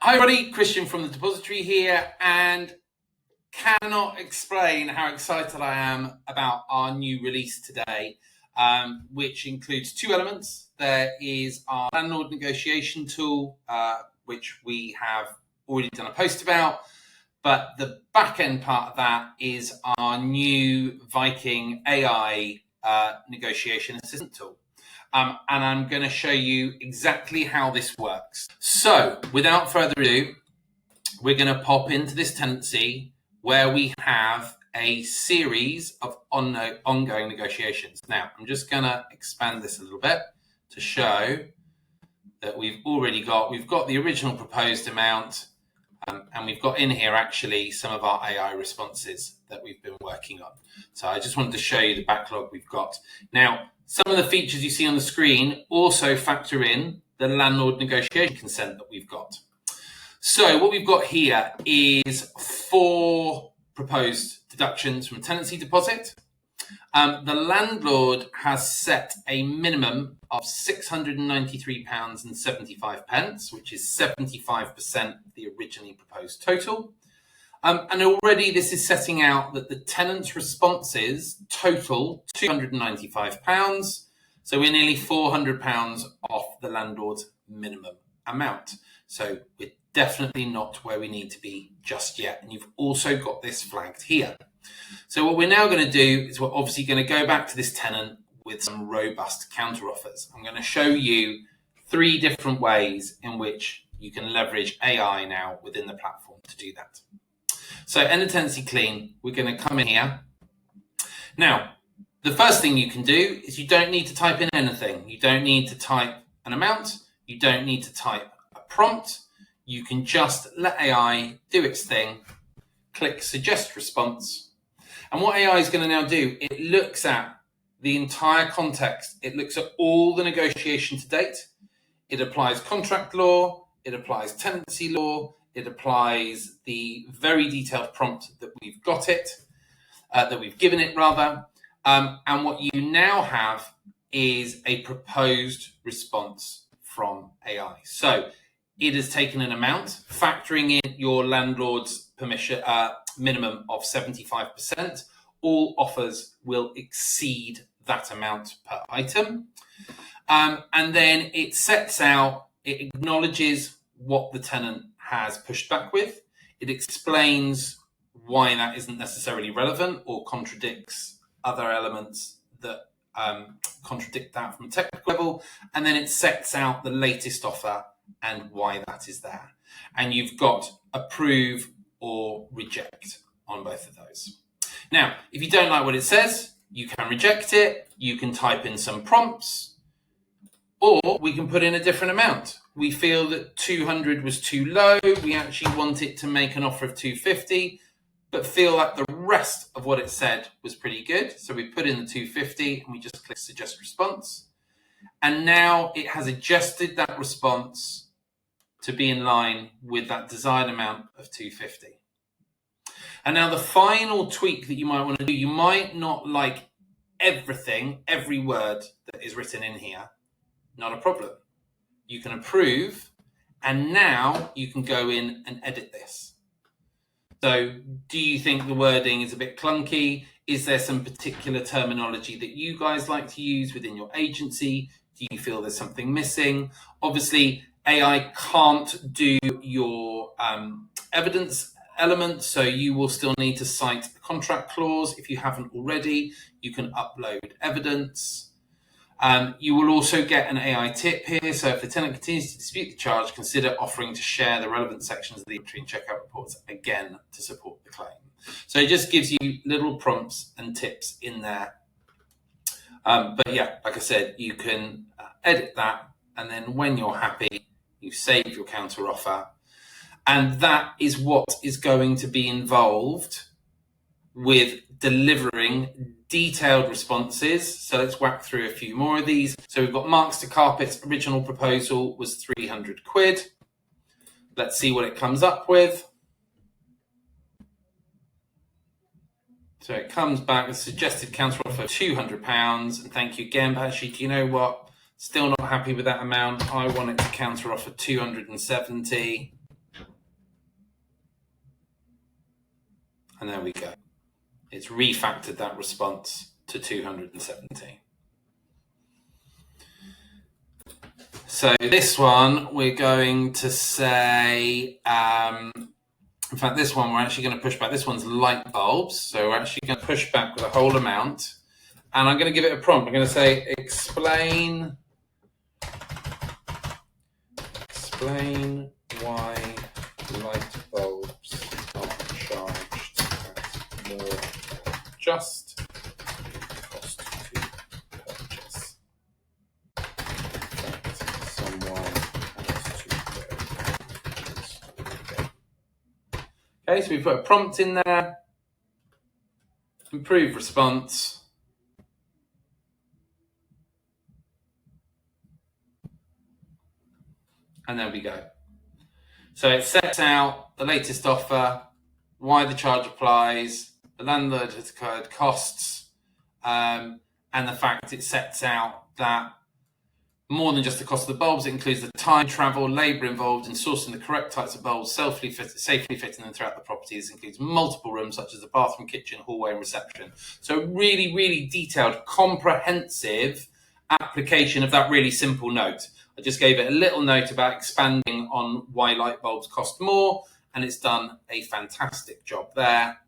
Hi everybody, Christian from the Depositary here, and cannot explain how excited I am about our new release today, which includes two elements. There is our landlord negotiation tool, which we have already done a post about, but the back end part of that is our new Viking AI negotiation assistant tool. And I'm going to show you exactly how this works. So without further ado, we're going to pop into this tenancy where we have a series of ongoing negotiations. Now, I'm just going to expand this a little bit to show that we've got the original proposed amount, and we've got in here actually some of our AI responses that we've been working on. So I just wanted to show you the backlog we've got. Now, some of the features you see on the screen also factor in the landlord negotiation consent that we've got. So what we've got here is 4 proposed deductions from tenancy deposit. The landlord has set a minimum of £693.75, which is 75% of the originally proposed total. And already this is setting out that the tenant's responses total £295. So we're nearly £400 off the landlord's minimum amount. So we're definitely not where we need to be just yet. And you've also got this flagged here. So what we're now going to do is we're obviously going to go back to this tenant with some robust counteroffers. I'm going to show you 3 different ways in which you can leverage AI now within the platform to do that. So end of tenancy clean, we're going to come in here. Now, the first thing you can do is you don't need to type in anything. You don't need to type an amount. You don't need to type a prompt. You can just let AI do its thing, click suggest response. And what AI is going to now do, it looks at the entire context. It looks at all the negotiation to date. It applies contract law. It applies tenancy law. It applies the very detailed prompt that we've got that we've given it rather. And what you now have is a proposed response from AI. So it has taken an amount, factoring in your landlord's permission minimum of 75%. All offers will exceed that amount per item. And then it sets out, it acknowledges what the tenant has pushed back with. It explains why that isn't necessarily relevant or contradicts other elements that contradict that from a technical level. And then it sets out the latest offer and why that is there. And you've got approve or reject on both of those. Now, if you don't like what it says, you can reject it. You can type in some prompts, or we can put in a different amount. We feel that 200 was too low. We actually want it to make an offer of 250, but feel like the rest of what it said was pretty good. So we put in the 250 and we just click suggest response. And now it has adjusted that response to be in line with that desired amount of 250. And now the final tweak that you might want to do, you might not like everything, every word that is written in here. Not a problem. You can approve, and now you can go in and edit this. So do you think the wording is a bit clunky? Is there some particular terminology that you guys like to use within your agency? Do you feel there's something missing? Obviously, AI can't do your evidence element, so you will still need to cite the contract clause. If you haven't already, you can upload evidence. You will also get an AI tip here. So if the tenant continues to dispute the charge, consider offering to share the relevant sections of the inventory and checkout reports again to support the claim. So it just gives you little prompts and tips in there. But yeah, like I said, you can edit that, and then when you're happy, you save your counter offer. And that is what is going to be involved with delivering detailed responses. So let's whack through a few more of these. So we've got Marks to Carpet's original proposal was 300 quid. Let's see what it comes up with. So it comes back with suggested counter offer of £200. And thank you again. But actually, do you know what? Still not happy with that amount. I want it to counter offer 270. And there we go. It's refactored that response to 217. So this one, we're going to say, in fact, this one, we're actually going to push back. This one's light bulbs. So we're actually going to push back with a whole amount. And I'm going to give it a prompt. I'm going to say, explain why light bulbs are charged at more just cost to purchase. That someone has to go. Okay, so we put a prompt in there. Improve response. And there we go. So it sets out the latest offer, why the charge applies, the landlord has incurred costs, and the fact it sets out that more than just the cost of the bulbs, it includes the time, travel, labour involved in sourcing the correct types of bulbs, safely fitting them throughout the property. This includes multiple rooms such as the bathroom, kitchen, hallway and reception. So really, really detailed, comprehensive application of that really simple note. I just gave it a little note about expanding on why light bulbs cost more, and it's done a fantastic job there.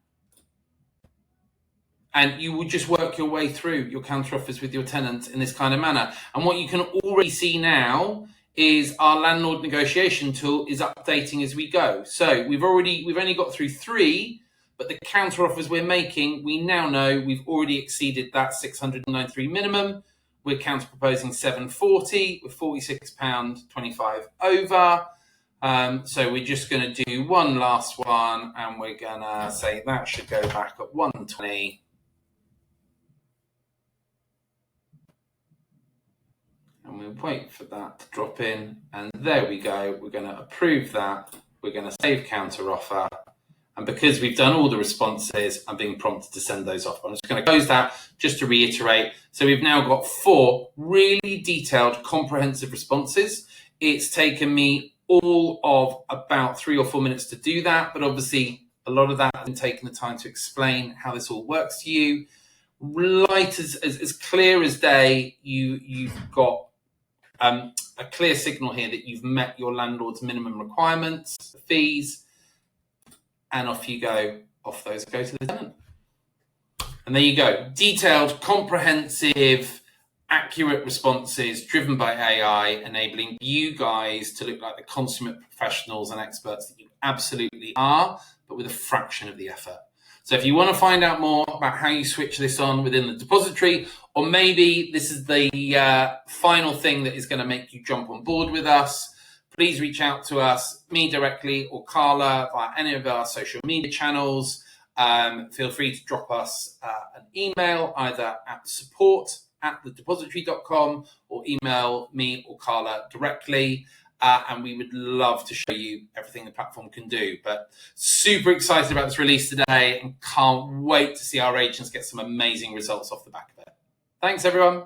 And you will just work your way through your counteroffers with your tenant in this kind of manner. And what you can already see now is our landlord negotiation tool is updating as we go. So we've only got through 3, but the counteroffers we're making, we now know we've already exceeded that £693 minimum. We're counter proposing 740 with £46.25 over. So we're just going to do one last one, and we're going to say that should go back at 120. And we'll wait for that to drop in. And there we go. We're going to approve that. We're going to save counter offer. And because we've done all the responses, I'm being prompted to send those off. I'm just going to close that just to reiterate. So we've now got 4 really detailed, comprehensive responses. It's taken me all of about 3 or 4 minutes to do that. But obviously, a lot of that has been taking the time to explain how this all works to you. Light as clear as day, you've got a clear signal here that you've met your landlord's minimum requirements, the fees, and off you go. Off those go to the tenant. And there you go. Detailed, comprehensive, accurate responses driven by AI, enabling you guys to look like the consummate professionals and experts that you absolutely are, but with a fraction of the effort. So if you want to find out more about how you switch this on within the depository, or maybe this is the final thing that is going to make you jump on board with us, please reach out to us, me directly or Carla via any of our social media channels. Feel free to drop us an email either at support@thedepositary.com or email me or Carla directly. And we would love to show you everything the platform can do. But super excited about this release today and can't wait to see our agents get some amazing results off the back of it. Thanks, everyone.